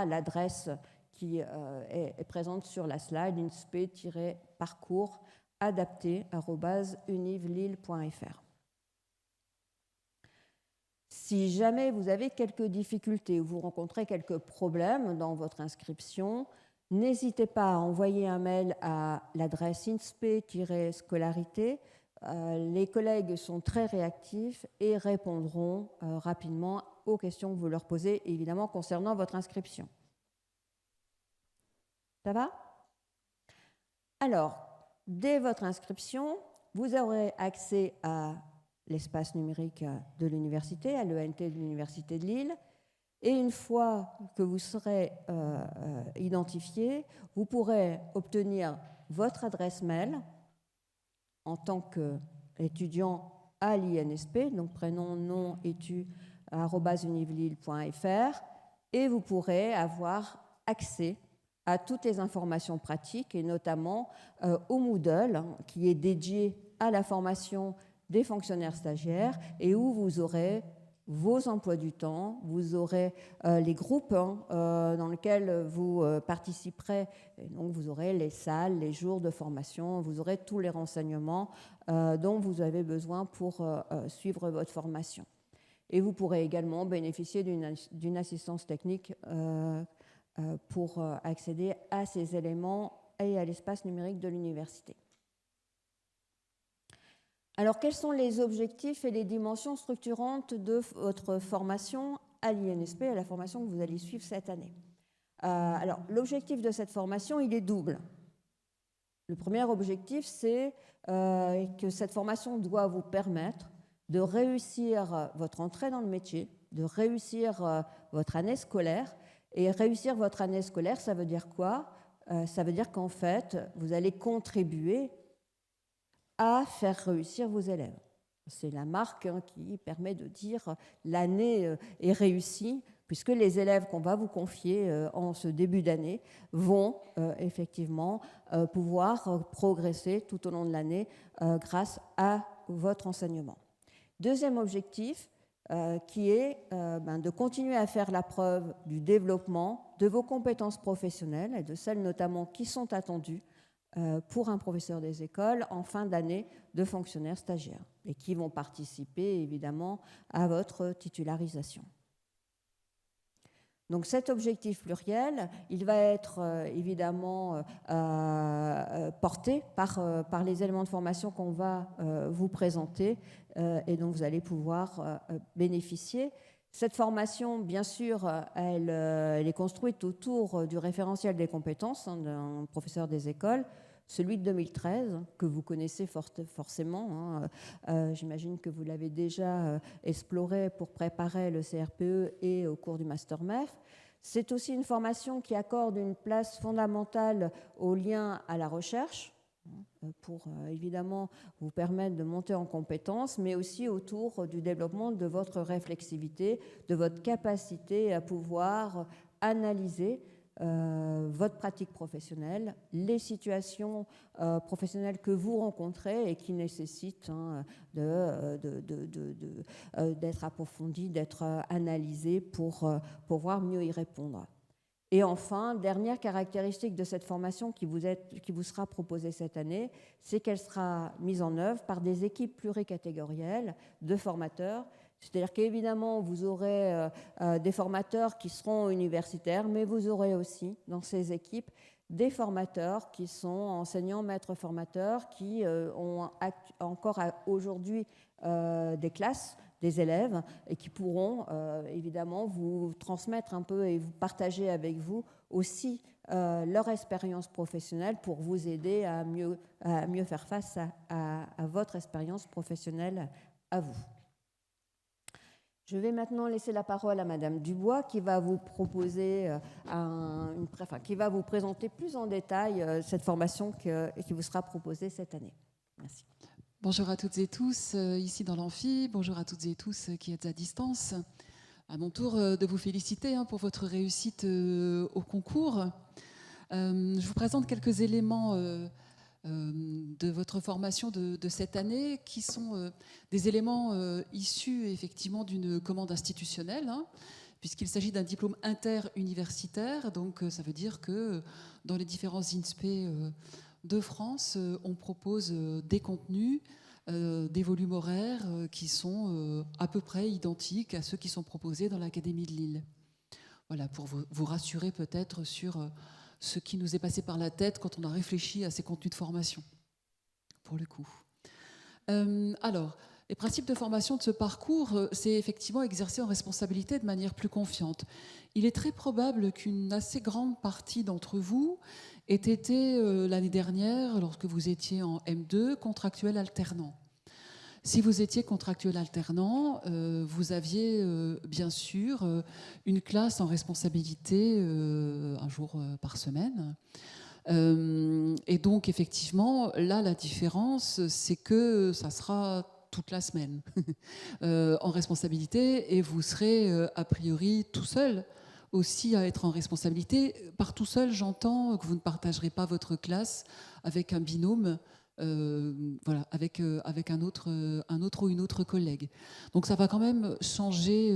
l'adresse qui est présente sur la slide, inspe-parcours adapté@univ-lille.fr. Si jamais vous avez quelques difficultés ou vous rencontrez quelques problèmes dans votre inscription, n'hésitez pas à envoyer un mail à l'adresse inspe-scolarité. Les collègues sont très réactifs et répondront rapidement aux questions que vous leur posez, évidemment concernant votre inscription. Ça va? Alors, dès votre inscription, vous aurez accès à l'espace numérique de l'université, à l'ENT de l'Université de Lille. Et une fois que vous serez identifié, vous pourrez obtenir votre adresse mail en tant qu'étudiant à l'INSP, donc prénom, nom, étu, @univlille.fr, et vous pourrez avoir accès à toutes les informations pratiques et notamment au Moodle, qui est dédié à la formation des fonctionnaires stagiaires et où vous aurez vos emplois du temps, vous aurez les groupes dans lesquels vous participerez, et donc vous aurez les salles, les jours de formation, vous aurez tous les renseignements dont vous avez besoin pour suivre votre formation. Et vous pourrez également bénéficier d'une assistance technique pour accéder à ces éléments et à l'espace numérique de l'université. Alors, quels sont les objectifs et les dimensions structurantes de votre formation à l'INSP, à la formation que vous allez suivre cette année? Alors, l'objectif de cette formation, il est double. Le premier objectif, c'est que cette formation doit vous permettre de réussir votre entrée dans le métier, de réussir votre année scolaire. Et réussir votre année scolaire, ça veut dire quoi? Ça veut dire qu'en fait, vous allez contribuer à faire réussir vos élèves. C'est la marque qui permet de dire l'année est réussie, puisque les élèves qu'on va vous confier en ce début d'année vont effectivement pouvoir progresser tout au long de l'année grâce à votre enseignement. Deuxième objectif, qui est de continuer à faire la preuve du développement de vos compétences professionnelles et de celles notamment qui sont attendues pour un professeur des écoles en fin d'année de fonctionnaires stagiaires et qui vont participer évidemment à votre titularisation. Donc cet objectif pluriel, il va être évidemment porté par les éléments de formation qu'on va vous présenter et dont vous allez pouvoir bénéficier. Cette formation, bien sûr, elle est construite autour du référentiel des compétences d'un professeur des écoles, celui de 2013, que vous connaissez forcément. J'imagine que vous l'avez déjà exploré pour préparer le CRPE et au cours du Master MEF. C'est aussi une formation qui accorde une place fondamentale au lien à la recherche, pour évidemment vous permettre de monter en compétences, mais aussi autour du développement de votre réflexivité, de votre capacité à pouvoir analyser votre pratique professionnelle, les situations professionnelles que vous rencontrez et qui nécessitent d'être approfondies, d'être analysées pour pouvoir mieux y répondre. Et enfin, dernière caractéristique de cette formation qui vous sera proposée cette année, c'est qu'elle sera mise en œuvre par des équipes pluricatégorielles de formateurs. C'est-à-dire qu'évidemment, vous aurez des formateurs qui seront universitaires, mais vous aurez aussi dans ces équipes des formateurs qui sont enseignants, maîtres formateurs, qui ont encore aujourd'hui des classes, des élèves, et qui pourront évidemment vous transmettre un peu et vous partager avec vous aussi leur expérience professionnelle pour vous aider à mieux faire face à votre expérience professionnelle à vous. Je vais maintenant laisser la parole à Madame Dubois qui va vous proposer qui va vous présenter plus en détail cette formation qui vous sera proposée cette année. Merci. Bonjour à toutes et tous ici dans l'amphi, bonjour à toutes et tous qui êtes à distance. À mon tour de vous féliciter pour votre réussite au concours. Je vous présente quelques éléments de votre formation de cette année qui sont des éléments issus effectivement d'une commande institutionnelle, puisqu'il s'agit d'un diplôme interuniversitaire. Donc, ça veut dire que dans les différents INSPE de France, on propose des contenus, des volumes horaires qui sont à peu près identiques à ceux qui sont proposés dans l'Académie de Lille. Voilà, pour vous rassurer peut-être sur ce qui nous est passé par la tête quand on a réfléchi à ces contenus de formation, pour le coup. Alors, les principes de formation de ce parcours, c'est effectivement exercer en responsabilité de manière plus confiante. Il est très probable qu'une assez grande partie d'entre vous ait été l'année dernière, lorsque vous étiez en M2, contractuel alternant. Si vous étiez contractuel alternant, vous aviez bien sûr une classe en responsabilité un jour par semaine. Et donc effectivement, là la différence, c'est que ça sera toute la semaine en responsabilité, et vous serez a priori tout seul aussi à être en responsabilité. Par tout seul, j'entends que vous ne partagerez pas votre classe avec un binôme, voilà, avec un autre ou une autre collègue. Donc ça va quand même changer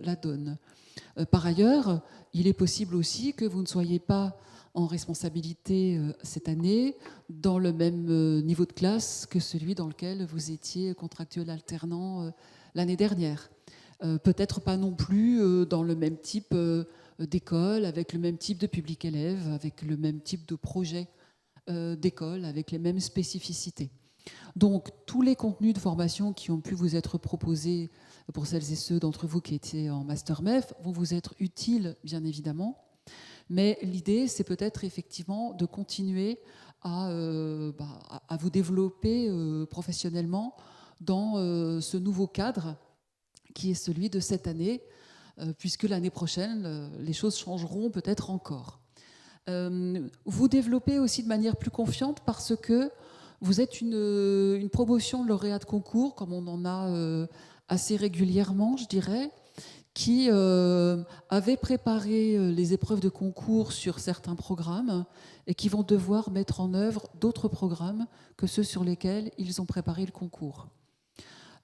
la donne. Par ailleurs, il est possible aussi que vous ne soyez pas en responsabilité cette année dans le même niveau de classe que celui dans lequel vous étiez contractuel alternant l'année dernière. Peut-être pas non plus dans le même type d'école, avec le même type de public élève, avec le même type de projet d'école, avec les mêmes spécificités. Donc, tous les contenus de formation qui ont pu vous être proposés pour celles et ceux d'entre vous qui étaient en Master MEF vont vous être utiles, bien évidemment. Mais l'idée, c'est peut-être effectivement de continuer à vous développer professionnellement dans ce nouveau cadre qui est celui de cette année, puisque l'année prochaine, les choses changeront peut-être encore. Vous développez aussi de manière plus confiante parce que vous êtes une promotion lauréat de concours, comme on en a assez régulièrement, je dirais, qui avaient préparé les épreuves de concours sur certains programmes et qui vont devoir mettre en œuvre d'autres programmes que ceux sur lesquels ils ont préparé le concours.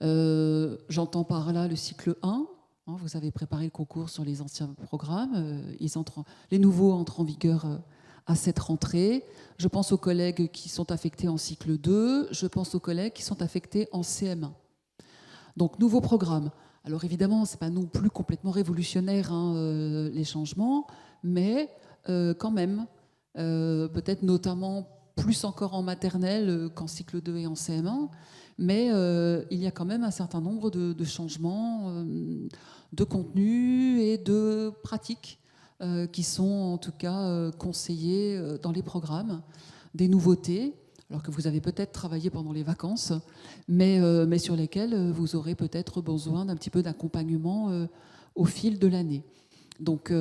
J'entends par là le cycle 1. Vous avez préparé le concours sur les anciens programmes. Les nouveaux entrent en vigueur à cette rentrée. Je pense aux collègues qui sont affectés en cycle 2. Je pense aux collègues qui sont affectés en CM1. Donc, nouveau programme. Alors évidemment, ce n'est pas non plus complètement révolutionnaire les changements, mais quand même, peut-être notamment plus encore en maternelle qu'en cycle 2 et en CM1, mais il y a quand même un certain nombre de changements de contenu et de pratiques qui sont en tout cas conseillés dans les programmes, des nouveautés, alors que vous avez peut-être travaillé pendant les vacances, mais sur lesquelles vous aurez peut-être besoin d'un petit peu d'accompagnement au fil de l'année. Donc,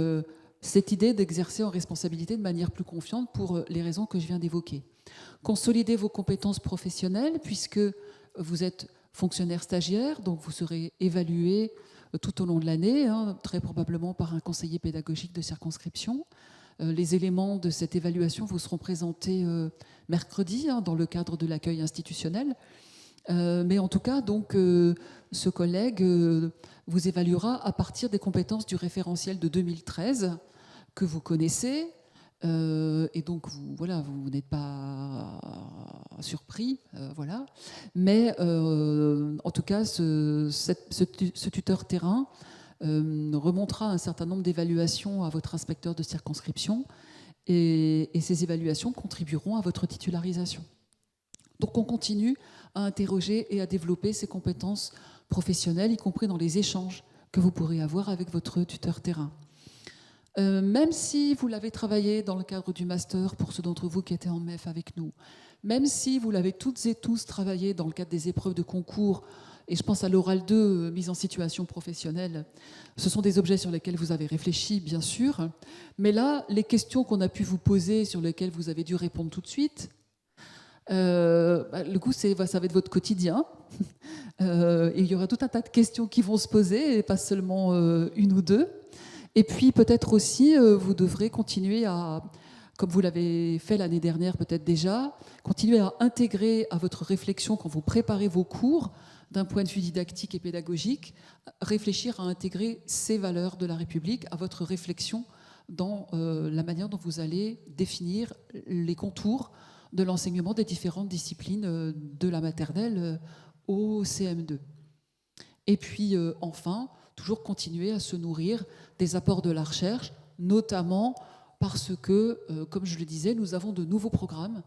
cette idée d'exercer en responsabilité de manière plus confiante pour les raisons que je viens d'évoquer. Consolider vos compétences professionnelles, puisque vous êtes fonctionnaire stagiaire, donc vous serez évalué tout au long de l'année, très probablement par un conseiller pédagogique de circonscription. Les éléments de cette évaluation vous seront présentés mercredi dans le cadre de l'accueil institutionnel. Mais en tout cas, donc, ce collègue vous évaluera à partir des compétences du référentiel de 2013 que vous connaissez. Et donc, vous n'êtes pas surpris. Voilà. Mais en tout cas, ce tuteur terrain remontera un certain nombre d'évaluations à votre inspecteur de circonscription et ces évaluations contribueront à votre titularisation. Donc on continue à interroger et à développer ces compétences professionnelles, y compris dans les échanges que vous pourrez avoir avec votre tuteur terrain. Même si vous l'avez travaillé dans le cadre du master, pour ceux d'entre vous qui étaient en MEF avec nous, même si vous l'avez toutes et tous travaillé dans le cadre des épreuves de concours, et je pense à l'oral 2, mise en situation professionnelle, ce sont des objets sur lesquels vous avez réfléchi, bien sûr, mais là, les questions qu'on a pu vous poser, sur lesquelles vous avez dû répondre tout de suite, le coup, ça va être votre quotidien. Et il y aura tout un tas de questions qui vont se poser, et pas seulement une ou deux. Et puis, peut-être aussi, vous devrez continuer à, comme vous l'avez fait l'année dernière peut-être déjà, continuer à intégrer à votre réflexion quand vous préparez vos cours d'un point de vue didactique et pédagogique, réfléchir à intégrer ces valeurs de la République à votre réflexion dans la manière dont vous allez définir les contours de l'enseignement des différentes disciplines de la maternelle au CM2. Et puis enfin, toujours continuer à se nourrir des apports de la recherche, notamment parce que, comme je le disais, nous avons de nouveaux programmes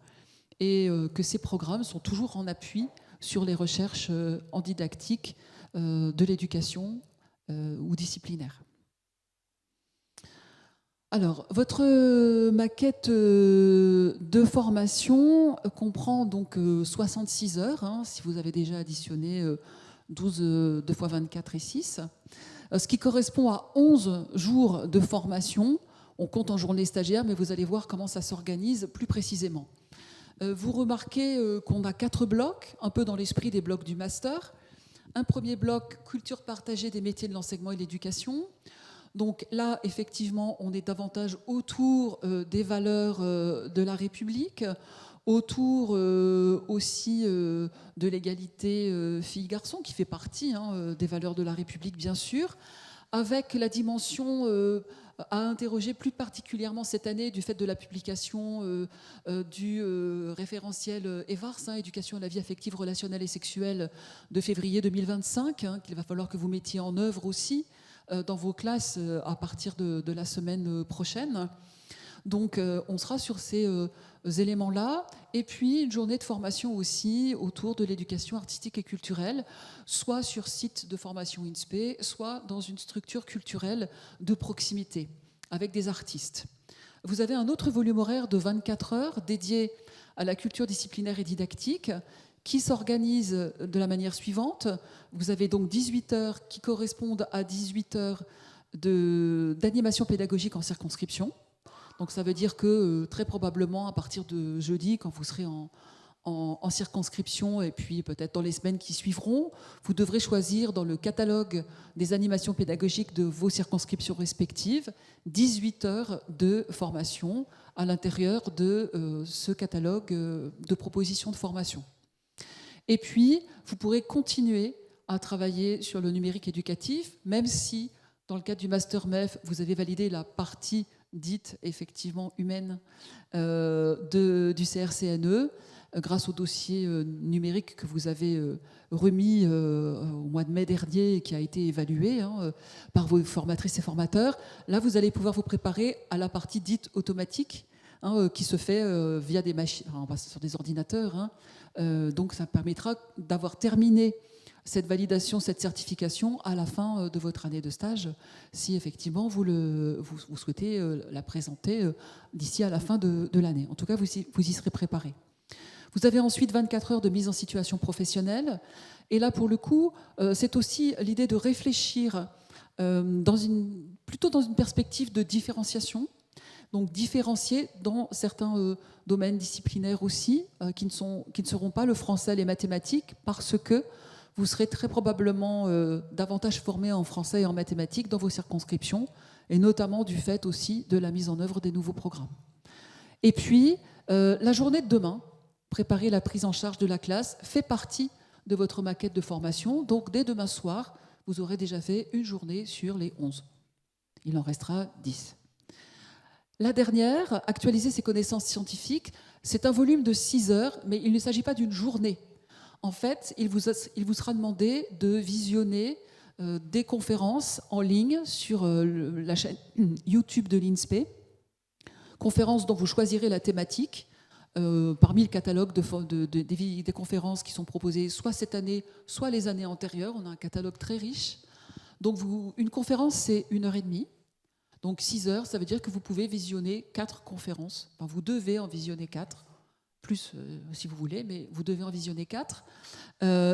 et que ces programmes sont toujours en appui sur les recherches en didactique de l'éducation ou disciplinaire. Alors, votre maquette de formation comprend donc 66 heures, hein, si vous avez déjà additionné 12, 2 fois 24 et 6, ce qui correspond à 11 jours de formation. On compte en journée stagiaire, mais vous allez voir comment ça s'organise plus précisément. Vous remarquez qu'on a 4 blocs, un peu dans l'esprit des blocs du master. Un premier bloc, culture partagée des métiers de l'enseignement et de l'éducation. Donc là, effectivement, on est davantage autour des valeurs de la République, autour aussi de l'égalité filles-garçons, qui fait partie des valeurs de la République, bien sûr, avec la dimension à interroger plus particulièrement cette année du fait de la publication du référentiel EVARS, éducation à la vie affective, relationnelle et sexuelle, de février 2025, qu'il va falloir que vous mettiez en œuvre aussi dans vos classes à partir de la semaine prochaine. Donc on sera sur ces éléments-là. Et puis une journée de formation aussi autour de l'éducation artistique et culturelle, soit sur site de formation INSPE, soit dans une structure culturelle de proximité, avec des artistes. Vous avez un autre volume horaire de 24 heures dédié à la culture disciplinaire et didactique, qui s'organise de la manière suivante. Vous avez donc 18 heures qui correspondent à 18 heures d'animation pédagogique en circonscription. Donc ça veut dire que très probablement à partir de jeudi, quand vous serez en circonscription et puis peut-être dans les semaines qui suivront, vous devrez choisir dans le catalogue des animations pédagogiques de vos circonscriptions respectives 18 heures de formation à l'intérieur de ce catalogue de propositions de formation. Et puis, vous pourrez continuer à travailler sur le numérique éducatif, même si, dans le cadre du Master MEF, vous avez validé la partie dite effectivement humaine du CRCNE, grâce au dossier numérique que vous avez remis au mois de mai dernier et qui a été évalué par vos formatrices et formateurs. Là, vous allez pouvoir vous préparer à la partie dite automatique, qui se fait via des machines, on passe sur des ordinateurs. Donc ça permettra d'avoir terminé cette validation, cette certification à la fin de votre année de stage, si effectivement vous souhaitez la présenter d'ici à la fin de l'année. En tout cas, vous y serez préparé. Vous avez ensuite 24 heures de mise en situation professionnelle. Et là, pour le coup, c'est aussi l'idée de réfléchir plutôt dans une perspective de différenciation. Donc différencier dans certains domaines disciplinaires aussi, qui ne seront pas le français, les mathématiques, parce que vous serez très probablement davantage formés en français et en mathématiques dans vos circonscriptions, et notamment du fait aussi de la mise en œuvre des nouveaux programmes. Et puis, la journée de demain, préparer la prise en charge de la classe, fait partie de votre maquette de formation. Donc dès demain soir, vous aurez déjà fait une journée sur les 11. Il en restera 10. La dernière, actualiser ses connaissances scientifiques, c'est un volume de 6 heures, mais il ne s'agit pas d'une journée. En fait, il vous sera demandé de visionner des conférences en ligne sur la chaîne YouTube de l'INSPE, conférences dont vous choisirez la thématique parmi le catalogue des conférences qui sont proposées soit cette année, soit les années antérieures. On a un catalogue très riche. Donc une conférence, c'est 1h30. Donc 6 heures, ça veut dire que vous pouvez visionner 4 conférences. Enfin, vous devez en visionner 4, plus si vous voulez, mais vous devez en visionner 4.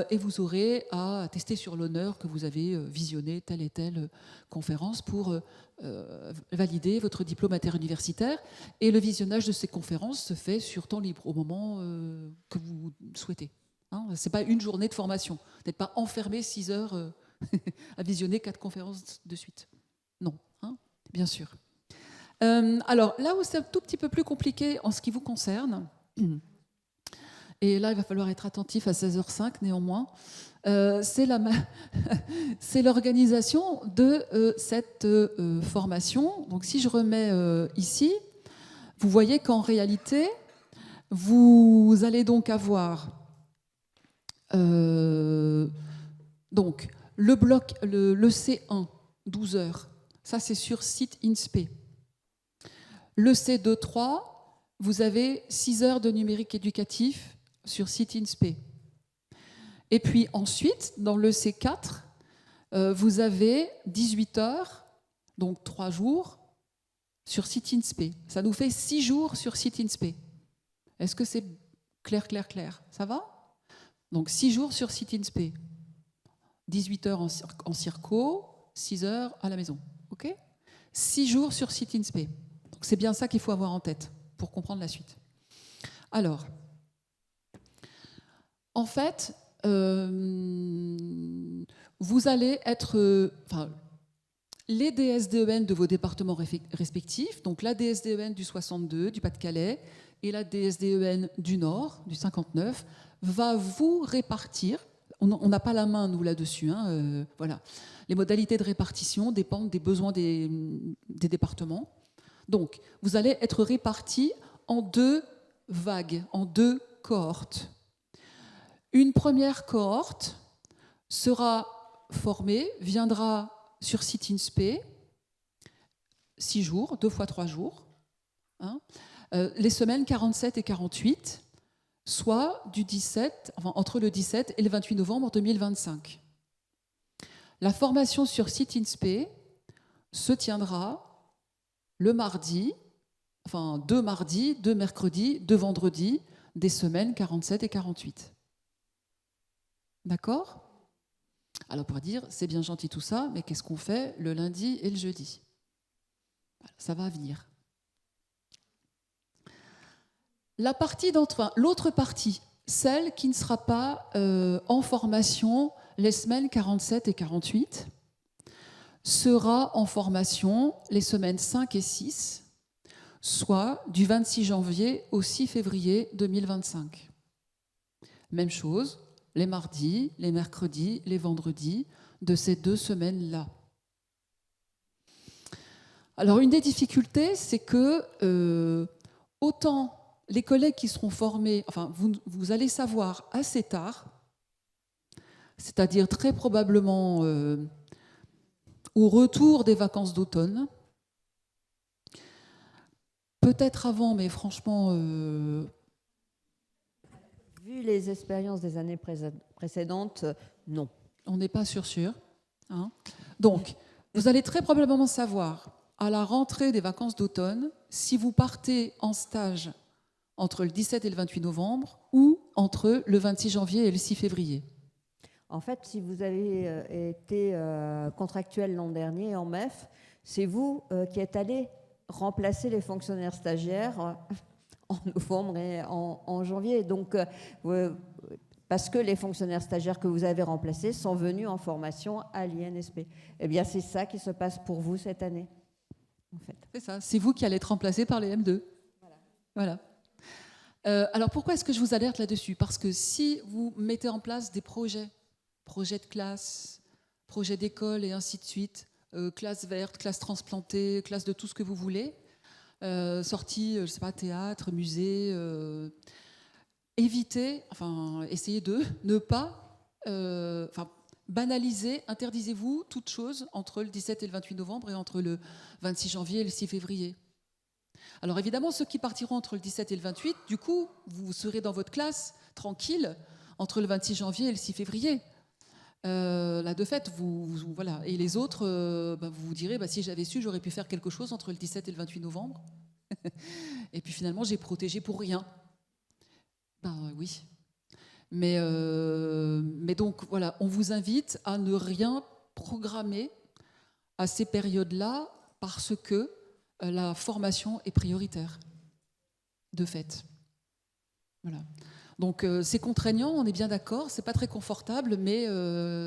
Et vous aurez à attester sur l'honneur que vous avez visionné telle et telle conférence pour valider votre diplôme interuniversitaire. Et le visionnage de ces conférences se fait sur temps libre, au moment que vous souhaitez. Ce n'est pas une journée de formation. Vous n'êtes pas enfermé 6 heures à visionner 4 conférences de suite. Non. Bien sûr. Alors, là où c'est un tout petit peu plus compliqué en ce qui vous concerne, Et là, il va falloir être attentif à 16h05 néanmoins. C'est l'organisation de cette formation. Donc si je remets ici, vous voyez qu'en réalité, vous allez donc avoir donc, le bloc, le C1, 12 heures, ça c'est sur site INSPE. Le C2-3, vous avez 6 heures de numérique éducatif sur site INSPE. Et puis ensuite, dans le C4, vous avez 18 heures, donc 3 jours, sur site INSPE. Ça nous fait 6 jours sur site INSPE. Est-ce que c'est clair? Ça va? Donc 6 jours sur site INSPE. 18 heures en circo, 6 heures à la maison. OK? 6 jours sur site INSPE. Donc c'est bien ça qu'il faut avoir en tête pour comprendre la suite. Alors, en fait, vous allez être... les DSDEN de vos départements respectifs, donc la DSDEN du 62, du Pas-de-Calais, et la DSDEN du Nord, du 59, va vous répartir. On n'a pas la main, nous, là-dessus. Voilà. Les modalités de répartition dépendent des besoins des départements. Donc, vous allez être répartis en 2 vagues, en 2 cohortes. Une première cohorte sera formée, viendra sur site INSPE, 6 jours, 2 fois 3 jours, les semaines 47 et 48, soit entre le 17 et le 28 novembre 2025. La formation sur site INSPE se tiendra le mardi, 2 mardis, 2 mercredis, 2 vendredis, des semaines 47 et 48. D'accord ? Alors on pourrait dire, c'est bien gentil tout ça, mais qu'est-ce qu'on fait le lundi et le jeudi? Ça va venir. L'autre partie, celle qui ne sera pas en formation les semaines 47 et 48, sera en formation les semaines 5 et 6, soit du 26 janvier au 6 février 2025. Même chose, les mardis, les mercredis, les vendredis de ces 2 semaines-là. Alors, une des difficultés, c'est que autant les collègues qui seront formés, vous allez savoir assez tard, c'est-à-dire très probablement au retour des vacances d'automne, peut-être avant, mais franchement... Vu les expériences des années précédentes, non. On n'est pas sûr. Donc, vous allez très probablement savoir à la rentrée des vacances d'automne si vous partez en stage entre le 17 et le 28 novembre ou entre le 26 janvier et le 6 février. En fait, si vous avez été contractuel l'an dernier en MEF, c'est vous qui êtes allé remplacer les fonctionnaires stagiaires en novembre et en janvier. Donc, parce que les fonctionnaires stagiaires que vous avez remplacés sont venus en formation à l'INSP. Eh bien, c'est ça qui se passe pour vous cette année, en fait. C'est ça, c'est vous qui allez être remplacés par les M2. Voilà. Alors, pourquoi est-ce que je vous alerte là-dessus? Parce que si vous mettez en place des projets de classe, projets d'école et ainsi de suite, classe verte, classe transplantée, classe de tout ce que vous voulez, sorties, je sais pas, théâtre, musée, évitez, essayez de ne pas banaliser, interdisez-vous toute chose entre le 17 et le 28 novembre et entre le 26 janvier et le 6 février. Alors évidemment, ceux qui partiront entre le 17 et le 28, du coup, vous serez dans votre classe, tranquille, entre le 26 janvier et le 6 février. Là, de fait, voilà. Et les autres, vous vous direz, si j'avais su, j'aurais pu faire quelque chose entre le 17 et le 28 novembre. Et puis finalement, j'ai protégé pour rien. Oui. Mais donc, voilà, on vous invite à ne rien programmer à ces périodes-là parce que la formation est prioritaire, de fait. Voilà. Donc c'est contraignant, on est bien d'accord, c'est pas très confortable, mais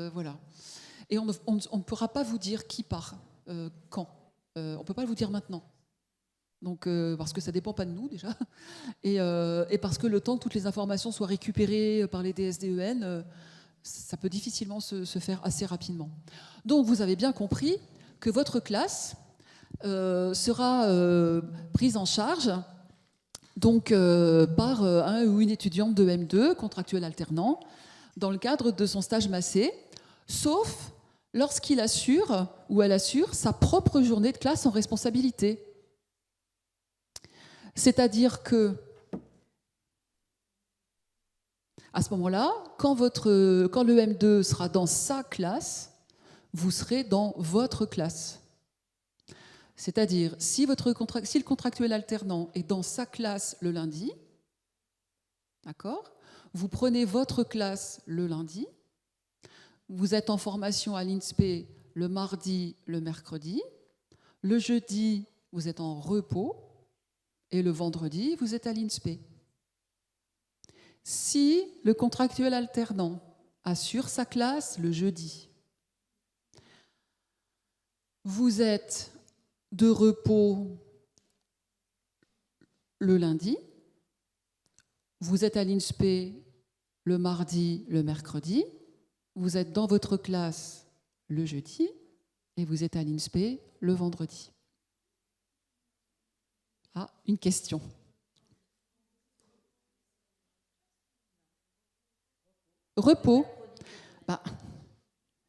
voilà. Et on ne pourra pas vous dire qui part, quand. On ne peut pas vous dire maintenant. Donc, parce que ça ne dépend pas de nous déjà, et parce que le temps que toutes les informations soient récupérées par les DSDEN, ça peut difficilement se faire assez rapidement. Donc vous avez bien compris que votre classe sera prise en charge donc, par un ou une étudiante de M2, contractuel alternant, dans le cadre de son stage massé, sauf lorsqu'il assure ou elle assure sa propre journée de classe en responsabilité. C'est-à-dire que, à ce moment-là, quand le M2 sera dans sa classe, vous serez dans votre classe. C'est-à-dire, si le contractuel alternant est dans sa classe le lundi, d'accord, vous prenez votre classe le lundi, vous êtes en formation à l'INSPE le mardi, le mercredi, le jeudi, vous êtes en repos, et le vendredi, vous êtes à l'INSPE. Si le contractuel alternant assure sa classe le jeudi, vous êtes de repos le lundi, vous êtes à l'INSPE le mardi, le mercredi, vous êtes dans votre classe le jeudi et vous êtes à l'INSPE le vendredi. Ah, une question. Repos. Bah,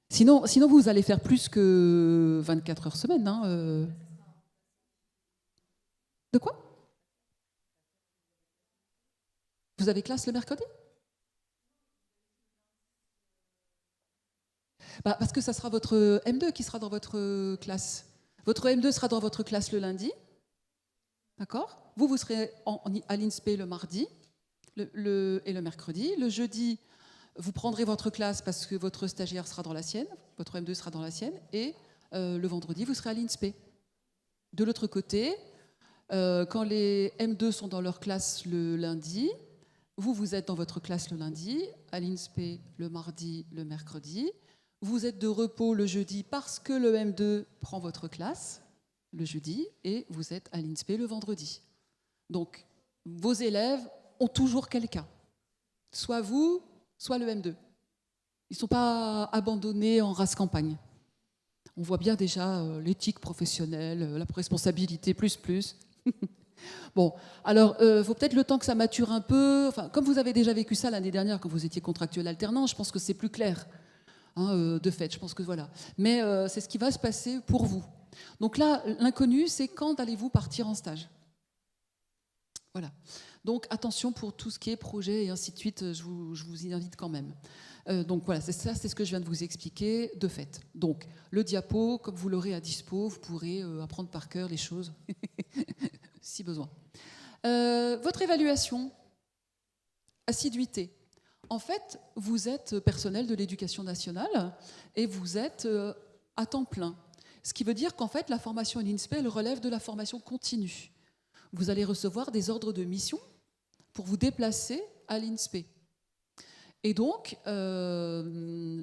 sinon, vous allez faire plus que 24 heures semaine. Hein, De quoi? Vous avez classe le mercredi? Bah, parce que ça sera votre M2 qui sera dans votre classe. Votre M2 sera dans votre classe le lundi. D'accord? Vous serez à l'INSPE le mardi et le mercredi. Le jeudi, vous prendrez votre classe parce que votre stagiaire sera dans la sienne, votre M2 sera dans la sienne, et le vendredi, vous serez à l'INSPE. De l'autre côté, quand les M2 sont dans leur classe le lundi, vous êtes dans votre classe le lundi, à l'INSPE le mardi, le mercredi. Vous êtes de repos le jeudi parce que le M2 prend votre classe le jeudi et vous êtes à l'INSPE le vendredi. Donc, vos élèves ont toujours quelqu'un. Soit vous, soit le M2. Ils ne sont pas abandonnés en race campagne. On voit bien déjà l'éthique professionnelle, la responsabilité, plus. Bon, alors, faut peut-être le temps que ça mature un peu. Enfin, comme vous avez déjà vécu ça l'année dernière quand vous étiez contractuel alternant, je pense que c'est plus clair, hein, de fait. Je pense que voilà. Mais c'est ce qui va se passer pour vous. Donc là, l'inconnu, c'est quand allez-vous partir en stage? Voilà. Donc attention pour tout ce qui est projet et ainsi de suite, je vous y invite quand même. Donc voilà, c'est ce que je viens de vous expliquer de fait. Donc le diapo, comme vous l'aurez à dispo, vous pourrez apprendre par cœur les choses, si besoin. Votre évaluation, assiduité. En fait, vous êtes personnel de l'éducation nationale et vous êtes à temps plein. Ce qui veut dire qu'en fait, la formation à l'INSPE, elle relève de la formation continue. Vous allez recevoir des ordres de mission pour vous déplacer à l'INSPE. Et donc,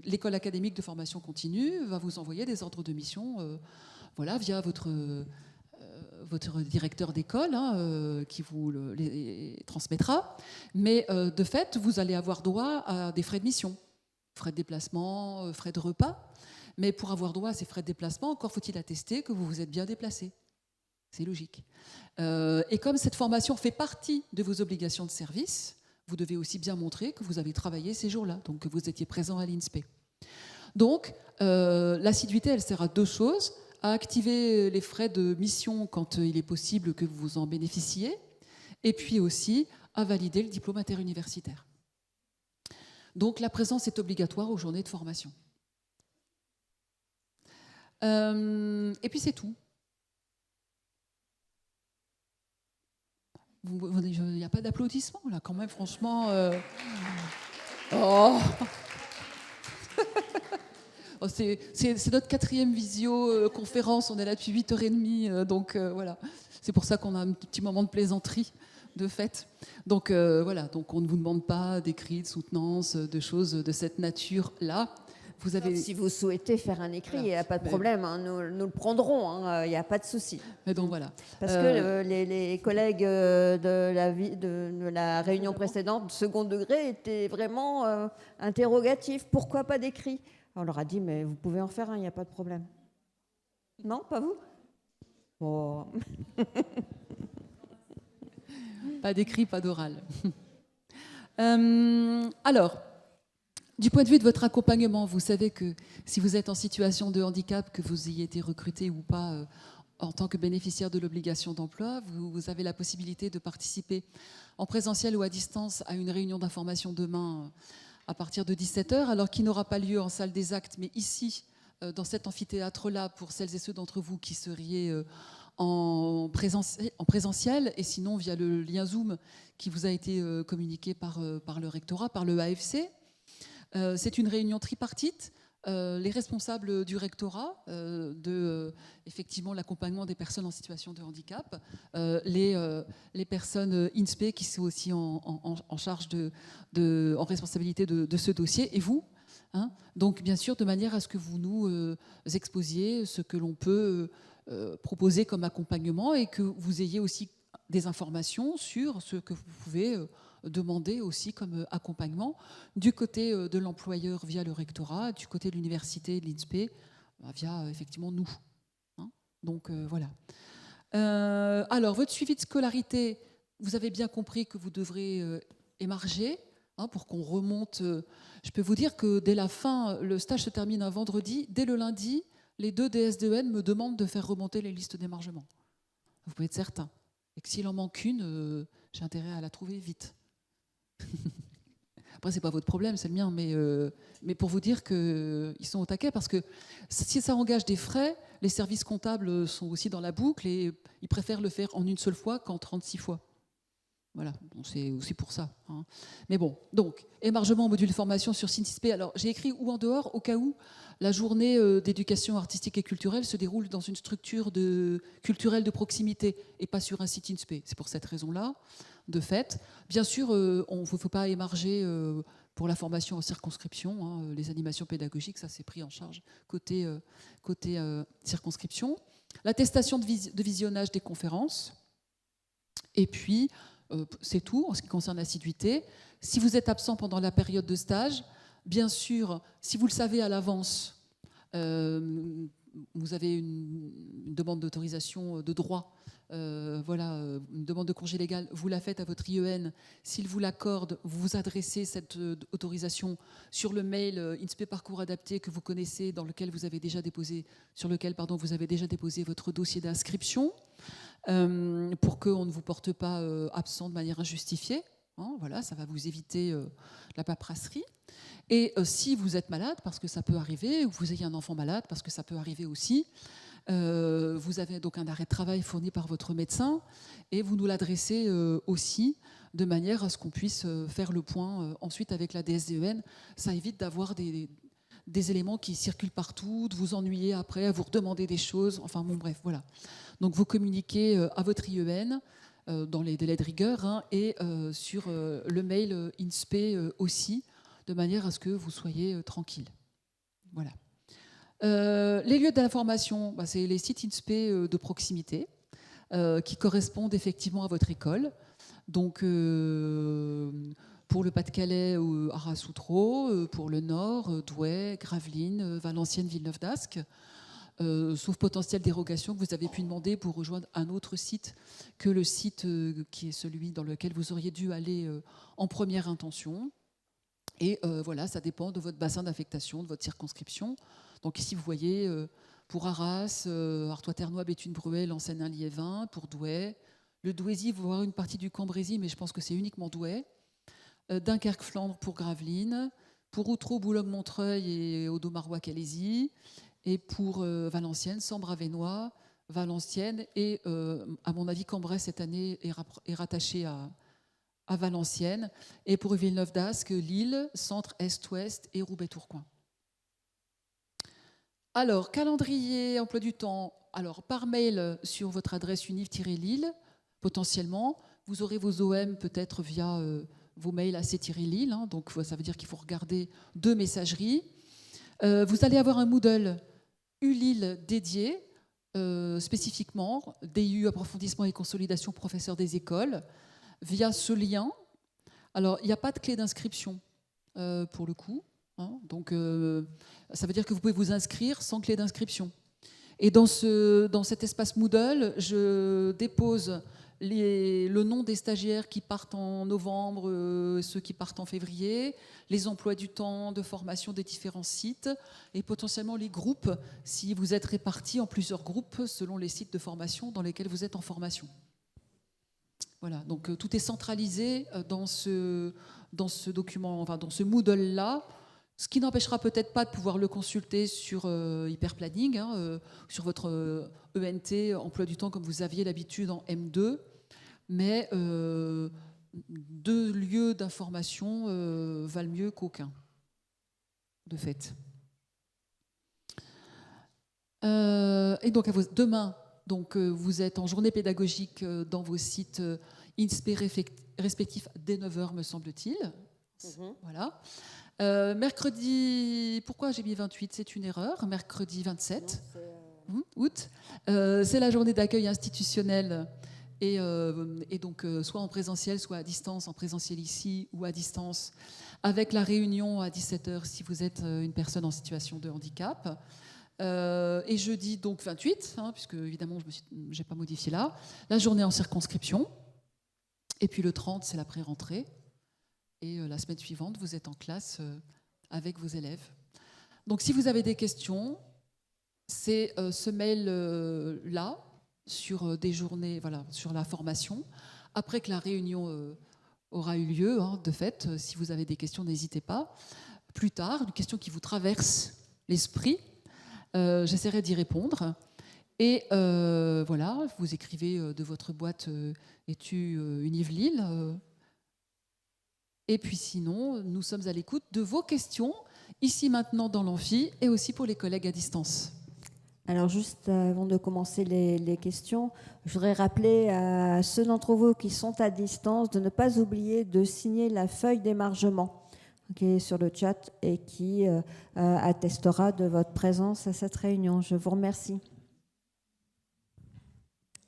l'école académique de formation continue va vous envoyer des ordres de mission voilà, via votre directeur d'école qui vous les transmettra. Mais de fait, vous allez avoir droit à des frais de mission, frais de déplacement, frais de repas. Mais pour avoir droit à ces frais de déplacement, encore faut-il attester que vous vous êtes bien déplacé. C'est logique. Et comme cette formation fait partie de vos obligations de service, vous devez aussi bien montrer que vous avez travaillé ces jours-là, donc que vous étiez présent à l'INSPE. Donc, l'assiduité, elle sert à deux choses: à activer les frais de mission quand il est possible que vous en bénéficiez, et puis aussi à valider le diplôme interuniversitaire. Donc, la présence est obligatoire aux journées de formation. Et puis c'est tout. Il n'y a pas d'applaudissements là, quand même, franchement. Oh. Oh, c'est notre 4e visio-conférence, on est là depuis 8h30, donc voilà. C'est pour ça qu'on a un petit moment de plaisanterie, de fait. Donc voilà, donc on ne vous demande pas d'écrits, de soutenance, de choses de cette nature-là. vous avez... Si vous souhaitez faire un écrit, il Voilà. n'y a pas de problème, hein, nous le prendrons, il n'y a pas de souci. Mais donc voilà. Parce que les collègues de la réunion précédente, second degré, étaient vraiment interrogatifs. Pourquoi pas d'écrit? On leur a dit, mais vous pouvez en faire un, il n'y a pas de problème. Non, pas vous? Bon. Pas d'écrit, pas d'oral. Alors, du point de vue de votre accompagnement, vous savez que si vous êtes en situation de handicap, que vous ayez été recruté ou pas en tant que bénéficiaire de l'obligation d'emploi, vous avez la possibilité de participer en présentiel ou à distance à une réunion d'information demain à partir de 17h, alors qui n'aura pas lieu en salle des actes, mais ici, dans cet amphithéâtre-là, pour celles et ceux d'entre vous qui seriez en présentiel, et sinon via le lien Zoom qui vous a été communiqué par le rectorat, par le AFC. C'est une réunion tripartite. Les responsables du rectorat, effectivement l'accompagnement des personnes en situation de handicap, les personnes INSPE qui sont aussi en charge en responsabilité de ce dossier, et vous. Hein, donc bien sûr de manière à ce que vous nous exposiez ce que l'on peut proposer comme accompagnement et que vous ayez aussi des informations sur ce que vous pouvez demander aussi comme accompagnement du côté de l'employeur via le rectorat, du côté de l'université, de l'INSPE, via effectivement nous. Hein, donc voilà. Alors votre suivi de scolarité, vous avez bien compris que vous devrez émarger pour qu'on remonte. Je peux vous dire que dès la fin, le stage se termine un vendredi, dès le lundi, les 2 DSDEN me demandent de faire remonter les listes d'émargement. Vous pouvez être certain. Et que s'il en manque une, j'ai intérêt à la trouver vite. Après, ce n'est pas votre problème, c'est le mien, mais pour vous dire qu'ils sont au taquet, parce que si ça engage des frais, les services comptables sont aussi dans la boucle et ils préfèrent le faire en une seule fois qu'en 36 fois. Voilà, c'est aussi pour ça. Hein. Mais bon, donc, émargement en module de formation sur site INSPE. Alors, j'ai écrit ou en dehors, au cas où la journée d'éducation artistique et culturelle se déroule dans une structure culturelle de proximité et pas sur un site INSPE. C'est pour cette raison-là, de fait. Bien sûr, on ne faut pas émarger pour la formation en circonscription. Hein, les animations pédagogiques, ça c'est pris en charge côté circonscription. L'attestation de visionnage des conférences. Et puis, c'est tout en ce qui concerne l'assiduité. Si vous êtes absent pendant la période de stage, bien sûr, si vous le savez à l'avance, vous avez une demande d'autorisation de droit, une demande de congé légal, vous la faites à votre IEN. S'il vous l'accorde, vous vous adressez cette autorisation sur le mail INSPE Parcours Adapté que vous connaissez, sur lequel vous avez déjà déposé votre dossier d'inscription. Pour qu'on ne vous porte pas absent de manière injustifiée. Hein, voilà, ça va vous éviter la paperasserie. Et si vous êtes malade, parce que ça peut arriver, ou vous ayez un enfant malade, parce que ça peut arriver aussi, vous avez donc un arrêt de travail fourni par votre médecin et vous nous l'adressez aussi de manière à ce qu'on puisse faire le point ensuite avec la DSDEN. Ça évite d'avoir des éléments qui circulent partout, de vous ennuyer après, à vous redemander des choses. Enfin bon, bref, voilà. Donc vous communiquez à votre IEN dans les délais de rigueur et sur le mail INSPE aussi, de manière à ce que vous soyez tranquille. Voilà. Les lieux d'information, c'est les sites INSPE de proximité qui correspondent effectivement à votre école. Donc pour le Pas-de-Calais, Arras-Outreau, pour le Nord, Douai, Gravelines, Valenciennes, Villeneuve-d'Ascq. Sauf potentielle dérogation que vous avez pu demander pour rejoindre un autre site que le site qui est celui dans lequel vous auriez dû aller en première intention. Et voilà, ça dépend de votre bassin d'affectation, de votre circonscription. Donc ici, vous voyez, pour Arras, Artois-Ternois, Béthune-Bruel, Seine-Liévin, pour Douai. Le Douaisis, vous voir une partie du Cambrésis, mais je pense que c'est uniquement Douai. Dunkerque-Flandre pour Gravelines. Pour Outreau, Boulogne-Montreuil et Audomarois-Calaisis. Et pour Valenciennes, Sambre-Avesnois, Valenciennes, et à mon avis, Cambrai cette année est rattaché à Valenciennes. Et pour Villeneuve-d'Ascq, Lille, Centre, Est, Ouest et Roubaix-Tourcoing. Alors, calendrier, emploi du temps. Alors, par mail sur votre adresse univ-lille, potentiellement. Vous aurez vos OM peut-être via vos mails AC-Lille. Hein, donc, ça veut dire qu'il faut regarder 2 messageries. Vous allez avoir un Moodle ULIL dédié, spécifiquement, DU, approfondissement et consolidation professeurs des écoles, via ce lien. Alors, il n'y a pas de clé d'inscription, pour le coup. Hein, donc, ça veut dire que vous pouvez vous inscrire sans clé d'inscription. Et dans cet espace Moodle, je dépose le nom des stagiaires qui partent en novembre, ceux qui partent en février, les emplois du temps de formation des différents sites et potentiellement les groupes, si vous êtes répartis en plusieurs groupes selon les sites de formation dans lesquels vous êtes en formation. Voilà, donc tout est centralisé dans ce document, enfin dans ce Moodle-là, ce qui n'empêchera peut-être pas de pouvoir le consulter sur Hyperplanning, sur votre ENT, emploi du temps, comme vous aviez l'habitude en M2, mais 2 lieux d'information valent mieux qu'aucun, de fait. Et donc, demain, donc, vous êtes en journée pédagogique dans vos sites INSPE respectifs dès 9h, me semble-t-il. Voilà. Mercredi, pourquoi j'ai mis 28? C'est une erreur. Mercredi 27 août. C'est la journée d'accueil institutionnel et donc soit en présentiel, soit à distance, en présentiel ici ou à distance, avec la réunion à 17h si vous êtes une personne en situation de handicap. Et jeudi, donc 28, puisque évidemment je n'ai pas modifié là, la journée en circonscription. Et puis le 30, c'est la pré-rentrée. Et la semaine suivante, vous êtes en classe avec vos élèves. Donc si vous avez des questions, c'est ce mail-là sur des journées, voilà, sur la formation. Après que la réunion aura eu lieu, de fait, si vous avez des questions, n'hésitez pas. Plus tard, une question qui vous traverse l'esprit, j'essaierai d'y répondre. Et voilà, vous écrivez de votre boîte Etu Univ-Lille. Et puis sinon, nous sommes à l'écoute de vos questions, ici maintenant dans l'amphi, et aussi pour les collègues à distance. Alors juste avant de commencer les questions, je voudrais rappeler à ceux d'entre vous qui sont à distance de ne pas oublier de signer la feuille d'émargement qui est sur le chat et qui attestera de votre présence à cette réunion. Je vous remercie.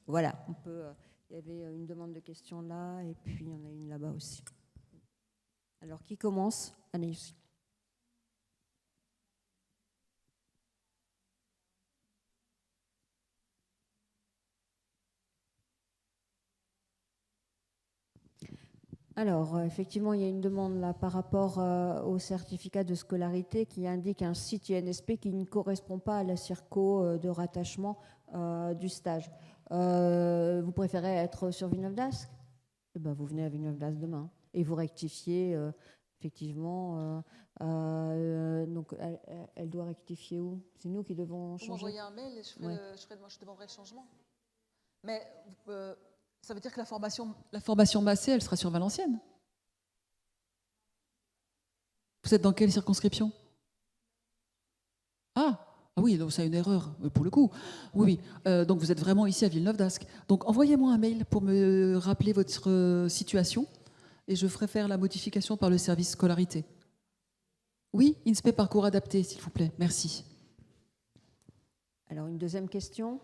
Voilà, on peut, il y avait une demande de questions là et puis il y en a une là-bas aussi. Alors, qui commence? Allez. Alors, effectivement, il y a une demande là par rapport au certificat de scolarité qui indique un site INSP qui ne correspond pas à la circo de rattachement du stage. Vous préférez être sur Villeneuve-d'Ascq? Eh ben, vous venez à Villeneuve-d'Ascq demain et vous rectifiez... effectivement, donc elle doit rectifier où? C'est nous qui devons changer. Vous m'envoyez un mail et je demanderai le changement. Mais ça veut dire que la formation massée, elle sera sur Valenciennes. Vous êtes dans quelle circonscription? Ah oui, donc c'est une erreur, pour le coup. Oui. Donc vous êtes vraiment ici à Villeneuve-d'Ascq. Donc envoyez-moi un mail pour me rappeler votre situation. Et je ferai faire la modification par le service scolarité. Oui, INSPE parcours adapté, s'il vous plaît. Merci. Alors, une deuxième question?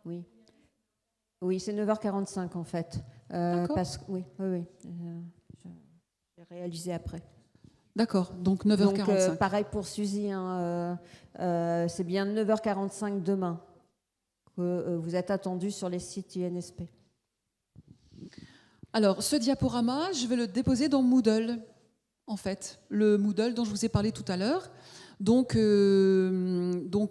Oui. Oui, c'est 9h45 en fait. Oui. J'ai réalisé après. D'accord, donc 9h45. Donc, pareil pour Suzy, c'est bien 9h45 demain que vous êtes attendu sur les sites INSP. Alors, ce diaporama, je vais le déposer dans Moodle, en fait, le Moodle dont je vous ai parlé tout à l'heure. Donc, vous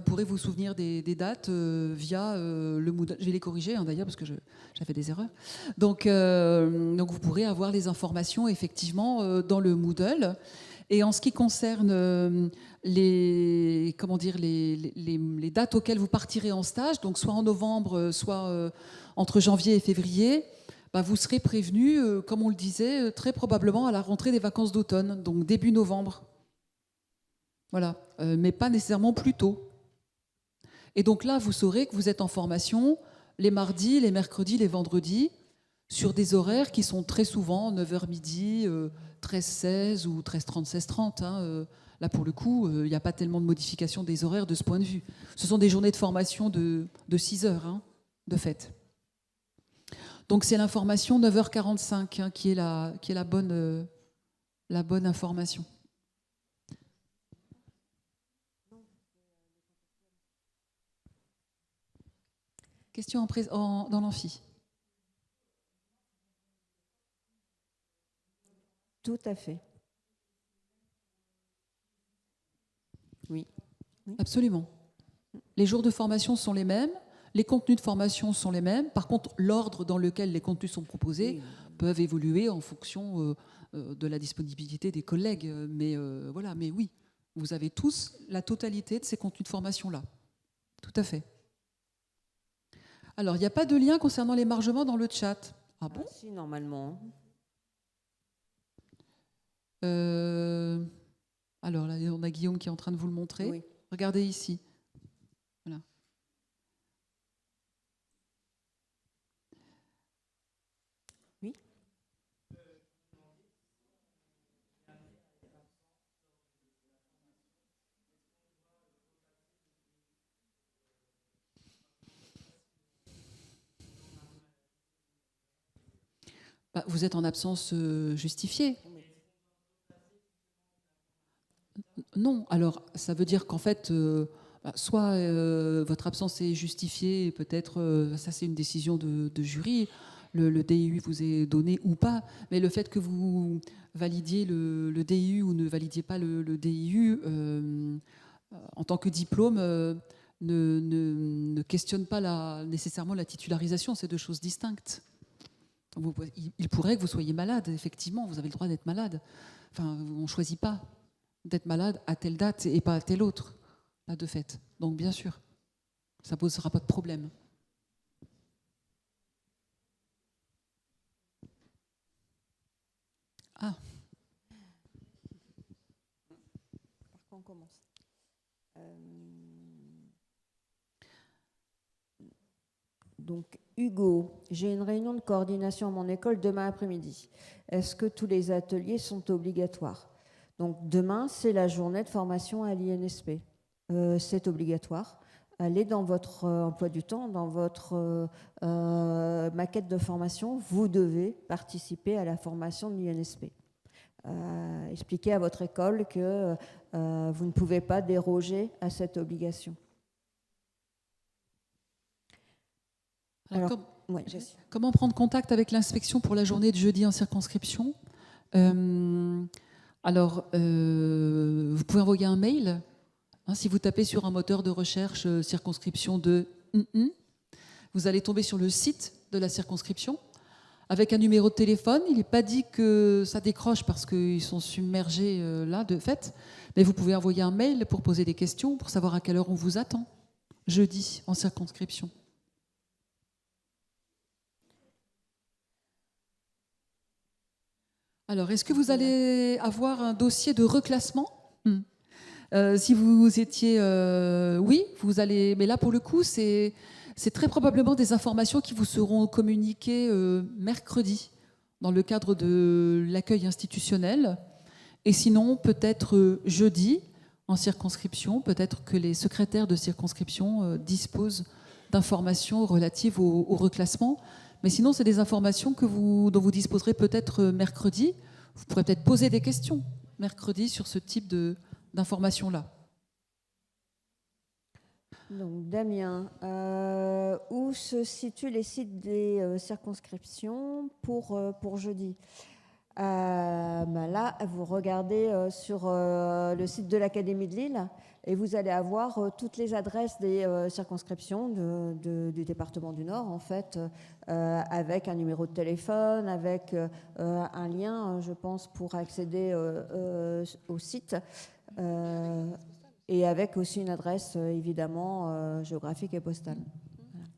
pourrez vous souvenir des dates via le Moodle. Je vais les corriger, d'ailleurs, parce que j'avais des erreurs. Donc, vous pourrez avoir les informations, effectivement, dans le Moodle. Et en ce qui concerne les dates auxquelles vous partirez en stage, donc soit en novembre, soit entre janvier et février, vous serez prévenu, comme on le disait, très probablement à la rentrée des vacances d'automne, donc début novembre. Voilà, mais pas nécessairement plus tôt. Et donc là, vous saurez que vous êtes en formation les mardis, les mercredis, les vendredis, sur des horaires qui sont très souvent 9h midi, 13-16 ou 13-30, 16-30. Là, pour le coup, il n'y a pas tellement de modification des horaires de ce point de vue. Ce sont des journées de formation de 6 heures, de fait. Donc, c'est l'information 9h45 qui est la bonne information. Question dans l'amphi. Tout à fait. Oui. Absolument. Les jours de formation sont les mêmes, les contenus de formation sont les mêmes. Par contre, l'ordre dans lequel les contenus sont proposés peuvent évoluer en fonction de la disponibilité des collègues. Mais oui, vous avez tous la totalité de ces contenus de formation-là. Tout à fait. Alors, il n'y a pas de lien concernant l'émargement dans le chat. Ah bon ? Si, normalement. Alors là, on a Guillaume qui est en train de vous le montrer. Oui. Regardez ici. Voilà. Oui. Vous êtes en absence justifiée. Non, alors ça veut dire qu'en fait, soit votre absence est justifiée, peut-être, ça c'est une décision de jury, le DIU vous est donné ou pas, mais le fait que vous validiez le DIU ou ne validiez pas le DIU, en tant que diplôme, ne questionne pas nécessairement la titularisation, c'est deux choses distinctes. Il pourrait que vous soyez malade, effectivement, vous avez le droit d'être malade. Enfin, on ne choisit pas d'être malade à telle date et pas à telle autre, là, de fait. Donc, bien sûr, ça ne posera pas de problème. Ah. Par quoi on commence ? Donc, Hugo, j'ai une réunion de coordination à mon école demain après-midi. Est-ce que tous les ateliers sont obligatoires ? Donc, demain, c'est la journée de formation à l'INSP. C'est obligatoire. Allez dans votre emploi du temps, dans votre maquette de formation, vous devez participer à la formation de l'INSP. Expliquez à votre école que vous ne pouvez pas déroger à cette obligation. Alors, comment prendre contact avec l'inspection pour la journée de jeudi en circonscription ? Alors, vous pouvez envoyer un mail. Si vous tapez sur un moteur de recherche circonscription de vous allez tomber sur le site de la circonscription avec un numéro de téléphone. Il n'est pas dit que ça décroche parce qu'ils sont submergés là, de fait. Mais vous pouvez envoyer un mail pour poser des questions, pour savoir à quelle heure on vous attend, jeudi, en circonscription. Alors, est-ce que vous allez avoir un dossier de reclassement ? Si vous étiez... oui, vous allez... Mais là, pour le coup, c'est très probablement des informations qui vous seront communiquées mercredi dans le cadre de l'accueil institutionnel. Et sinon, peut-être jeudi, en circonscription, peut-être que les secrétaires de circonscription disposent d'informations relatives au reclassement. Mais sinon, c'est des informations dont vous disposerez peut-être mercredi. Vous pourrez peut-être poser des questions mercredi sur ce type d'informations-là. Donc, Damien, où se situent les sites des circonscriptions pour jeudi ? Là, vous regardez sur le site de l'Académie de Lille et vous allez avoir toutes les adresses des circonscriptions du département du Nord, en fait, avec un numéro de téléphone, avec un lien, je pense, pour accéder au site, et avec aussi une adresse, évidemment, géographique et postale. Voilà.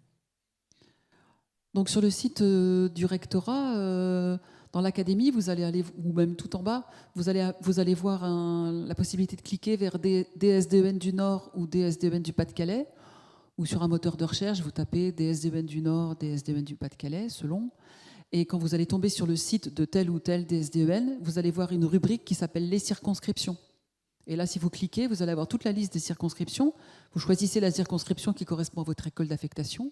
Donc, sur le site du rectorat... dans l'académie, vous allez aller, ou même tout en bas, vous allez voir la possibilité de cliquer vers DSDEN du Nord ou DSDEN du Pas-de-Calais, ou sur un moteur de recherche, vous tapez DSDEN du Nord, DSDEN du Pas-de-Calais, selon. Et quand vous allez tomber sur le site de tel ou tel DSDEN, vous allez voir une rubrique qui s'appelle les circonscriptions. Et là, si vous cliquez, vous allez avoir toute la liste des circonscriptions. Vous choisissez la circonscription qui correspond à votre école d'affectation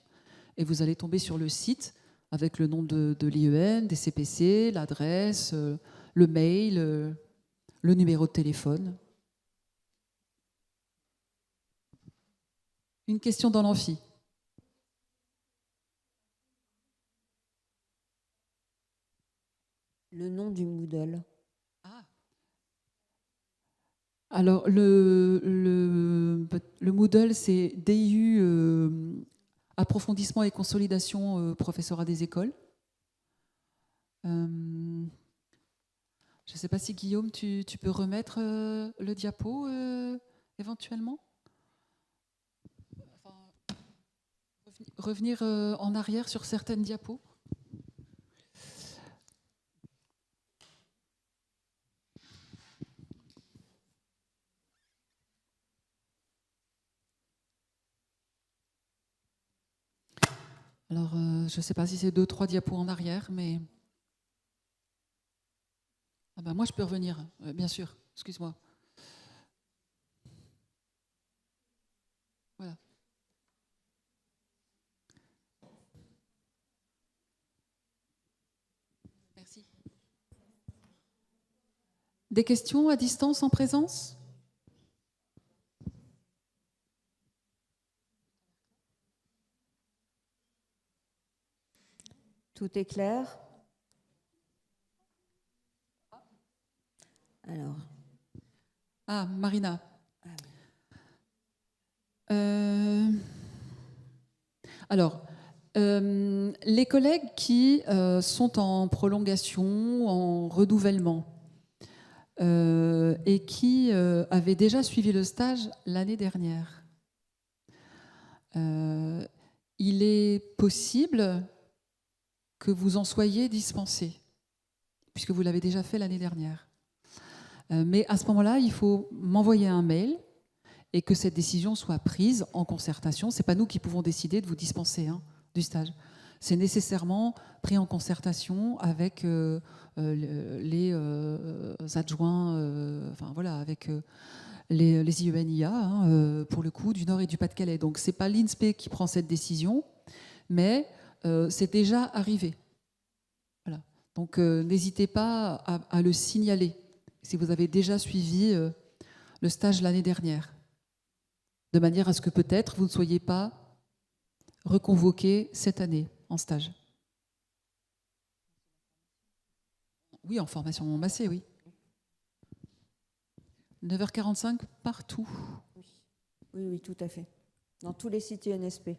et vous allez tomber sur le site avec le nom de l'IEN, des CPC, l'adresse, le mail, le numéro de téléphone. Une question dans l'amphi. Le nom du Moodle. Alors, le Moodle, c'est DIU, approfondissement et consolidation professorat des écoles. Je ne sais pas si, Guillaume, tu peux remettre le diapo éventuellement. Enfin, revenir en arrière sur certaines diapos. Alors, je ne sais pas si c'est 2-3 diapos en arrière, mais... Ah ben, moi, je peux revenir, bien sûr. Excuse-moi. Voilà. Merci. Des questions à distance, en présence ? Tout est clair? Alors. Ah, Marina. Alors, les collègues qui sont en prolongation, en renouvellement, et qui avaient déjà suivi le stage l'année dernière, il est possible que vous en soyez dispensé, puisque vous l'avez déjà fait l'année dernière. Mais à ce moment-là, il faut m'envoyer un mail et que cette décision soit prise en concertation. Ce n'est pas nous qui pouvons décider de vous dispenser du stage. C'est nécessairement pris en concertation avec les adjoints, enfin voilà, avec les IENIA, pour le coup, du Nord et du Pas-de-Calais. Donc, ce n'est pas l'INSPE qui prend cette décision, mais c'est déjà arrivé. Voilà. Donc, n'hésitez pas à le signaler si vous avez déjà suivi le stage l'année dernière, de manière à ce que peut-être vous ne soyez pas reconvoqué cette année en stage. Oui, en formation massée, oui. 9h45 partout. Oui, oui, tout à fait. Dans tous les sites INSP.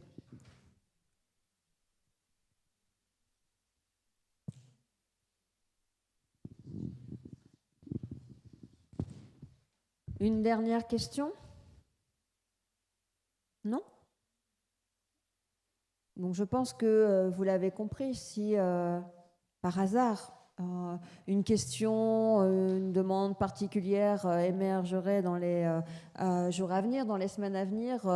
Une dernière question? Non? Donc je pense que vous l'avez compris, si par hasard une question, une demande particulière émergerait dans les jours à venir, dans les semaines à venir,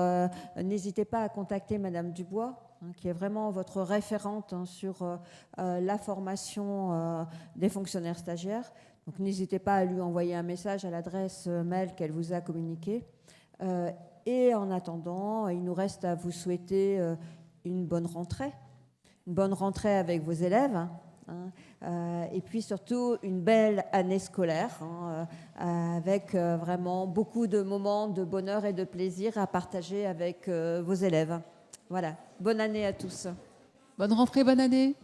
n'hésitez pas à contacter Madame Dubois, qui est vraiment votre référente sur la formation des fonctionnaires stagiaires. Donc n'hésitez pas à lui envoyer un message à l'adresse mail qu'elle vous a communiquée. Et en attendant, il nous reste à vous souhaiter une bonne rentrée avec vos élèves, et puis surtout une belle année scolaire, avec vraiment beaucoup de moments de bonheur et de plaisir à partager avec vos élèves. Voilà, bonne année à tous. Bonne rentrée, bonne année.